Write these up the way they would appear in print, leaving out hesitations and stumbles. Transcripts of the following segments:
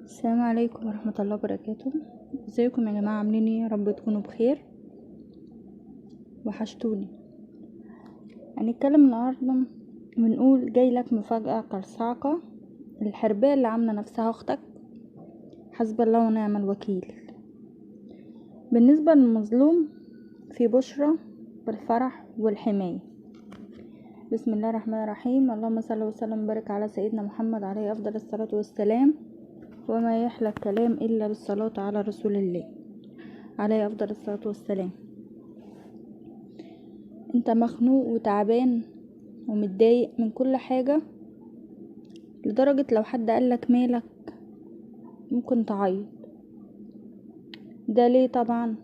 السلام عليكم ورحمة الله وبركاته. ازيكم يا جماعة؟ عاملين ايه؟ يا رب تكونوا بخير. وحشتوني. هنتكلم النهاردة ونقول جايلك مفاجأة كالصاعقة. الحرباية اللي عاملة نفسها اختك، حسب الله ونعم الوكيل. بالنسبة للمظلوم في بشرى بالفرح والحماية. بسم الله الرحمن الرحيم. اللهم صل وسلم وبارك على سيدنا محمد عليه افضل الصلاة والسلام. وما يحلى الكلام الا بالصلاة على رسول الله عليه افضل الصلاة والسلام. انت مخنوق وتعبان ومتضايق من كل حاجة، لدرجة لو حد قالك مالك ممكن تعيط. ده ليه؟ طبعا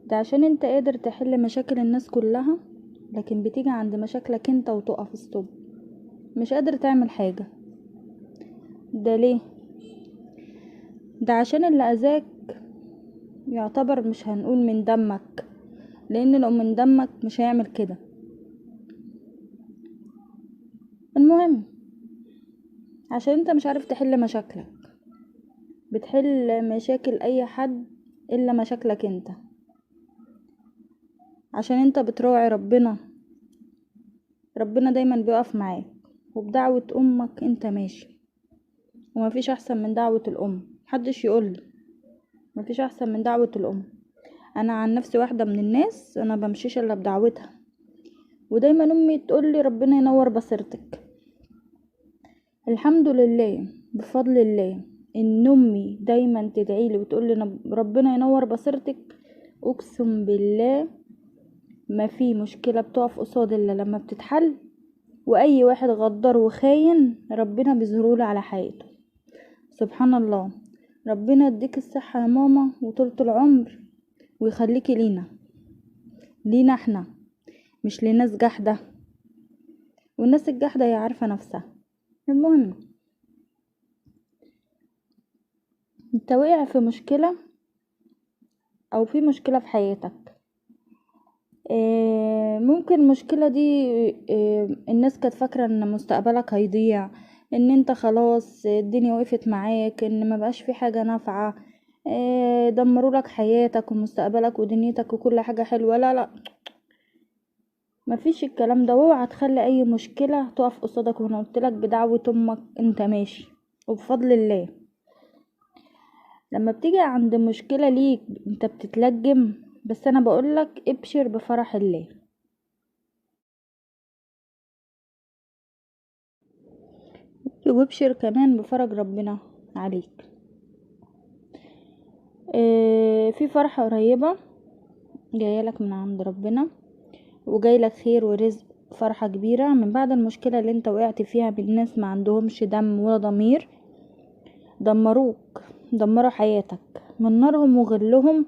ده عشان انت قادر تحل مشاكل الناس كلها، لكن بتيجي عند مشاكلك انت وتقف ستوب، مش قادر تعمل حاجة. ده ليه؟ ده عشان اللي اذاك يعتبر، مش هنقول من دمك، لان لو من دمك مش هيعمل كده. المهم، عشان انت مش عارف تحل مشاكلك، بتحل مشاكل اي حد الا مشاكلك انت، عشان انت بتراعي ربنا. ربنا دايما بيقف معاك، وبدعوة امك انت ماشي، ومفيش احسن من دعوة الام. محدش يقولي مفيش احسن من دعوة الام. انا عن نفسي واحدة من الناس انا بمشيش الا بدعوتها، ودايما امي تقولي ربنا ينور بصيرتك. الحمد لله بفضل الله ان امي دايما تدعيلي وتقولي ربنا ينور بصيرتك. اقسم بالله ما في مشكلة بتقف قصاد الا لما بتتحل، واي واحد غدار وخاين ربنا بيظهرله على حقيقته. سبحان الله. ربنا يديك الصحة يا ماما وطولة العمر، ويخليكي لينا احنا، مش لناس جحدة. والناس الجحدة هي عارفة نفسها. المهم، انت واقع في مشكلة او في مشكلة في حياتك. ممكن المشكلة دي الناس كانت فاكرة ان مستقبلك هيضيع، ان انت خلاص الدنيا وقفت معاك، ان ما بقاش في حاجة نافعة. دمروا لك حياتك ومستقبلك ودنيتك وكل حاجة حلوة. لا لا، مفيش الكلام ده. واوعى تخلي اي مشكلة تقف قصادك. وانا قلتلك بدعوة امك انت ماشي، وبفضل الله. لما بتيجي عند مشكلة ليك انت بتتلجم، بس انا بقولك ابشر بفرح الله. وابشر كمان بفرج ربنا عليك. في فرحة قريبة جايلك من عند ربنا، وجايلك خير ورزق. فرحة كبيرة من بعد المشكلة اللي انت وقعت فيها بالناس ما عندهمش دم ولا ضمير. دمروا حياتك من نارهم وغلهم.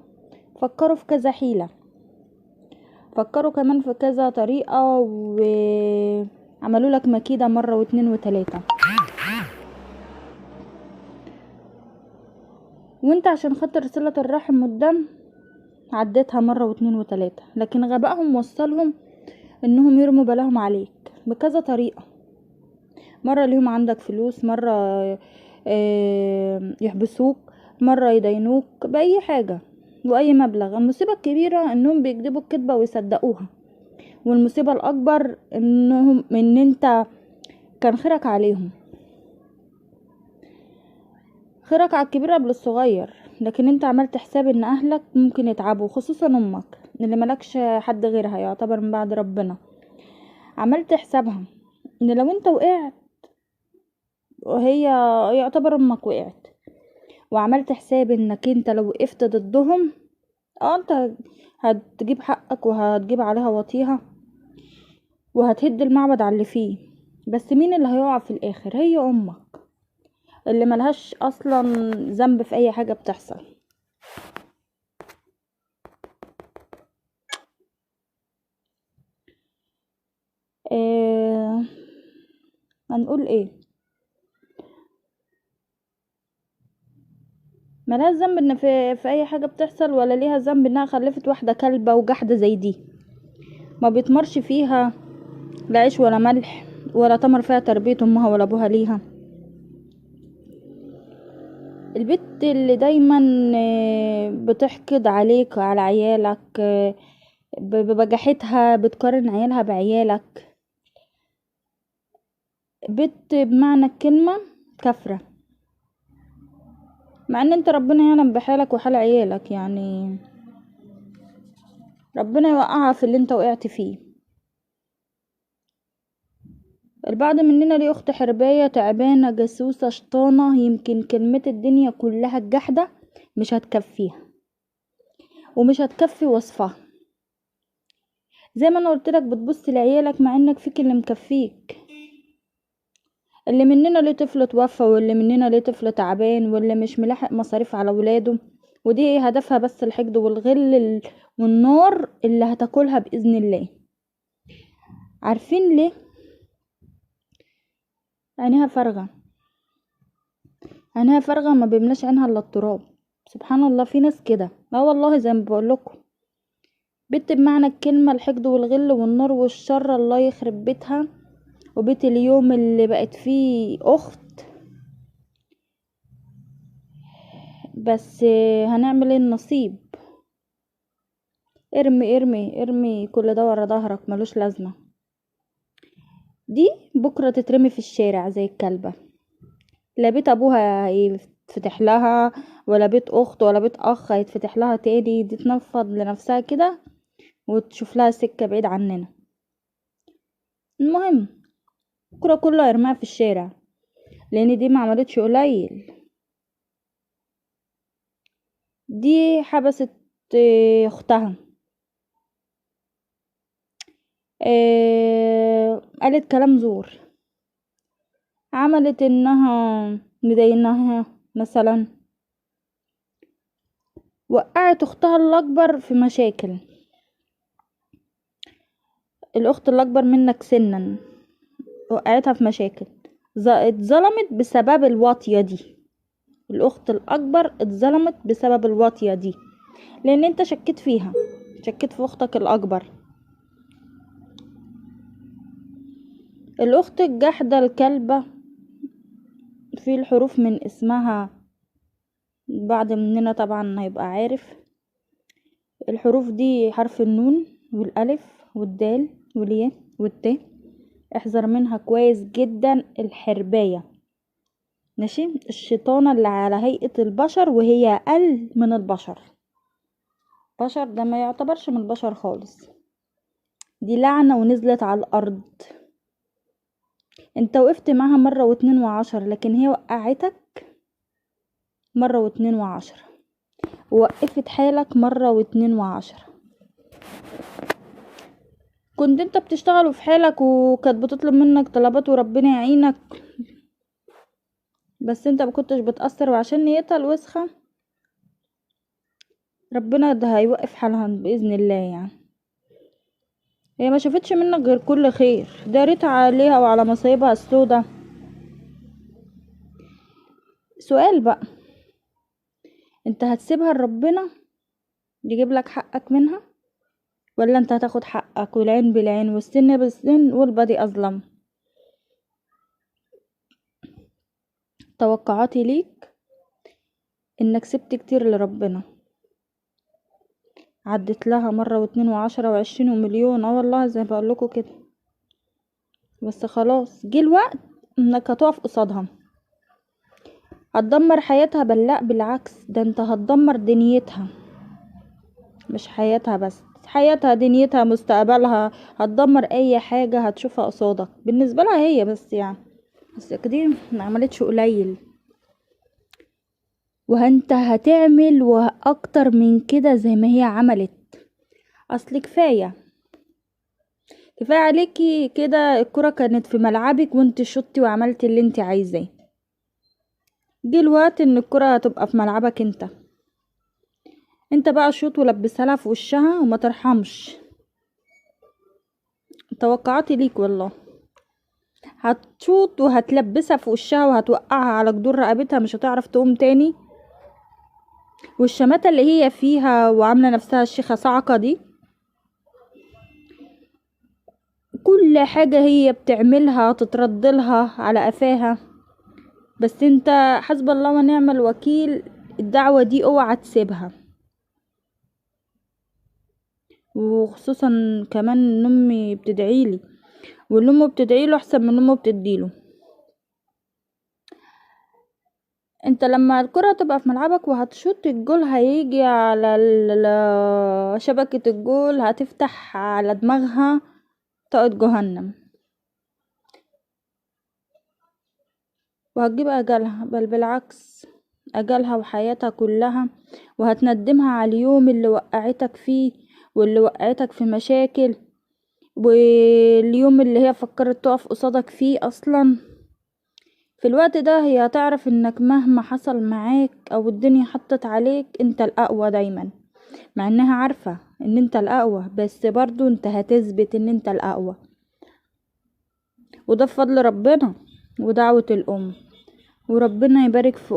فكروا في كذا حيلة، فكروا كمان في كذا طريقة، وعملوا لك مكيدة مرة واتنين وتلاتة. وانت عشان خاطر صلة الرحم والدم عديتها مرة واتنين وتلاتة، لكن غبائهم وصلهم انهم يرموا بلاهم عليك بكذا طريقة. مرة ليهم عندك فلوس، مرة يحبسوك، مرة يدينوك بأي حاجة وأي مبلغ. المصيبة الكبيرة انهم بيكذبوا الكذبة ويصدقوها، والمصيبة الأكبر ان انت كان خيرك عليهم. خيرك على الكبير قبل الصغير، لكن انت عملت حساب ان اهلك ممكن يتعبوا، خصوصا امك اللي ملكش حد غيرها يعتبر من بعد ربنا. عملت حسابها ان لو انت وقعت وهي يعتبر امك وقعت، وعملت حساب انك انت لو وقفت ضدهم انت هتجيب حقك وهتجيب عليها وطيها وهتهد المعبد على اللي فيه. بس مين اللي هيقع في الاخر؟ هي امك اللي ملهاش اصلا ذنب في اي حاجة بتحصل. إيه هنقول ايه؟ ملهاش ذنب ان في اي حاجة بتحصل، ولا ليها ذنب انها خلفت واحدة كلبة وجحدة زي دي، ما بيتمرش فيها لا عيش ولا ملح، ولا تمر فيها تربية امها ولا ابوها ليها. البت اللي دايما بتحقد عليك وعلى عيالك، ببجاحتها بتقارن عيالها بعيالك. بت بمعنى الكلمة كفرة، مع ان انت ربنا يعلم بحالك وحال عيالك، يعني ربنا يوقعها في اللي انت وقعت فيه. البعض مننا ليه اخت حرباية تعبانة جاسوسة شطانة، يمكن كلمة الدنيا كلها الجحدة مش هتكفيها ومش هتكفي وصفها. زي ما انا قلتلك بتبص لعيالك مع انك فيك اللي مكفيك. اللي مننا ليه طفل توفى، واللي مننا ليه طفل تعبان، واللي مش ملاحق مصاريف على ولاده، ودي هدفها بس الحقد والغل والنار اللي هتاكلها بإذن الله. عارفين ليه؟ عينيها فارغة، عينيها فارغة ما بيملاش عينها الا التراب. سبحان الله، في ناس كده. اه والله زي ما بقولكم، بنت بمعنى الكلمة الحقد والغل والنار والشر، الله يخرب بيتها. وبيت اليوم اللي بقت فيه اخت. بس هنعمل ايه؟ النصيب. ارمي ارمي ارمي كل ده ورا ظهرك، ملوش لازمة. دي بكرة تترمي في الشارع زي الكلبة. لا بيت ابوها هيتفتح لها، ولا بيت اخت، ولا بيت اخ هيتفتح لها تاني. دي تنفض لنفسها كده وتشوف لها سكة بعيد عننا. المهم بكرة كله هيرميها في الشارع، لان دي ما عملتش قليل. دي حبست اختها، قالت كلام زور، عملت انها مدينها مثلا، وقعت اختها الاكبر في مشاكل. الاخت الاكبر منك سنا وقعتها في مشاكل، اتظلمت بسبب الواطية دي. الاخت الاكبر اتظلمت بسبب الواطية دي، لان انت شكيت فيها، شكيت في اختك الاكبر. الاخت الجحدة الكلبة، في الحروف من اسمها، بعض مننا طبعا هيبقى عارف الحروف دي. حرف النون والالف والدال والياء والتاء. احذر منها كويس جدا الحرباية، ماشي؟ الشيطانة اللي على هيئة البشر وهي اقل من البشر. بشر ده ما يعتبرش من البشر خالص، دي لعنة ونزلت على الارض. انت وقفت معاها مرة واتنين وعشرة، لكن هي وقعتك مرة واتنين وعشرة، ووقفت حالك مرة واتنين وعشرة. كنت انت بتشتغل في حالك وكانت بتطلب منك طلبات وربنا يعينك، بس انت ما كنتش بتأثر، وعشان نيتها الوسخة ربنا ده هيوقف حالها بإذن الله. يعني هي ما شافتش منك غير كل خير، داريت عليها وعلى مصايبها السودة. سؤال بقى، انت هتسيبها لربنا يجيب لك حقك منها، ولا انت هتاخد حقك والعين بالعين والسن بالسن والبدي أظلم؟ توقعاتي ليك انك سبت كتير لربنا، عدت لها مرة واتنين وعشرة وعشرين ومليون. اه والله زي ما بقولكوا كده، بس خلاص جه الوقت انك هتقف قصادها. هتدمر حياتها؟ بل لا بالعكس، ده انت هتدمر دنيتها، مش حياتها بس، حياتها دنيتها مستقبلها. هتدمر اي حاجة هتشوفها قصادك بالنسبة لها هي بس. يعني بس كده ما عملتش قليل، وانت هتعمل واكتر من كده زي ما هي عملت. اصل كفاية كفاية عليكي كده، الكرة كانت في ملعبك وانت شطي وعملتي اللي انت عايزاه. جه الوقت ان الكرة هتبقى في ملعبك انت. انت بقى شوط ولبسها لها في وشها وما ترحمش. توقعاتي ليك والله، هتشوط وهتلبسها في وشها وهتوقعها على جدور رقبتها، مش هتعرف تقوم تاني. والشماتة اللي هي فيها وعاملة نفسها الشيخة صعقة دي، كل حاجة هي بتعملها تتردلها على قفاها. بس انت حسب الله ونعم الوكيل، الدعوة دي اوعى تسيبها. وخصوصا كمان ان امي بتدعيلي، واللي امه بتدعيله احسن من امه بتديله. انت لما الكرة تبقى في ملعبك وهتشوط الجول، هيجي على شبكة الجول، هتفتح على دماغها طاقة جهنم، وهتجيب اجلها، بل بالعكس، اجلها وحياتها كلها، وهتندمها على اليوم اللي وقعتك فيه، واللي وقعتك في مشاكل، واليوم اللي هي فكرت تقف قصادك فيه اصلا. في الوقت ده هي هتعرف انك مهما حصل معاك او الدنيا حطت عليك، انت الاقوى دايما. مع انها عارفة ان انت الاقوى، بس برضو انت هتثبت ان انت الاقوى. وده بفضل ربنا ودعوة الام. وربنا يبارك في